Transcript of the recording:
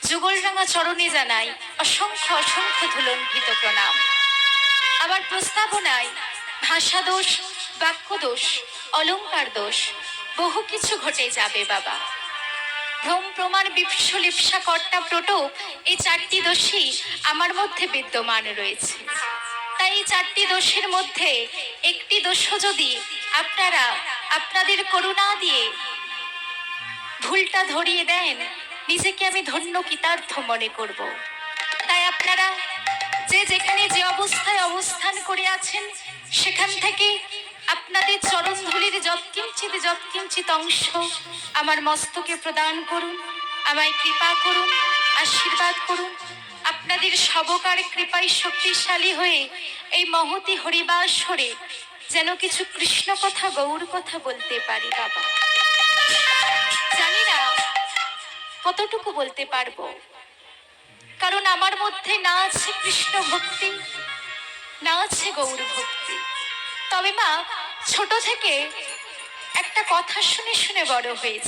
যুগলরাঙা চরণে জানাই অসংখ্য অসংখ্য ধুলণ্ঠিত প্রণাম। আমার প্রস্তাবনায় ভাষা দোষ, বাক্য দোষ, অলঙ্কার দোষ বহু কিছু ঘটে যাবে বাবা। ভ্রম প্রমাণ বিপস লিপসা কর্তা প্রটোপ, এই চারটি দোষই আমার মধ্যে বিদ্যমান রয়েছে। তাই এই চারটি দোষের মধ্যে একটি দোষও যদি আপনারা আপনাদের করুণা দিয়ে ভুলটা ধরিয়ে দেন, নিজেকে আমি ধন্য কৃতার্থ মনে করব। তাই আপনারা যে যেখানে যে অবস্থায় অবস্থান করে আছেন, সেখান থেকে আপনাদের চরণধূলির যৎকিঞ্চিত অংশ আমার মস্তকে প্রদান করুন, আমায় কৃপা করুন, আশীর্বাদ করুন। আপনাদের সবকার কৃপায় শক্তিশালী হয়ে এই মহতি হরিবাসরে যেন কিছু কৃষ্ণ কথা, গৌর কথা বলতে পারি বাবা। জানি না কতটুকু বলতে পারবো, কারণ আমার মধ্যে না আছে কৃষ্ণ ভক্তি, না আছে গৌর ভক্তি। তবে মা ছোট থেকে একটা কথা শুনে শুনে বড় হয়েছে।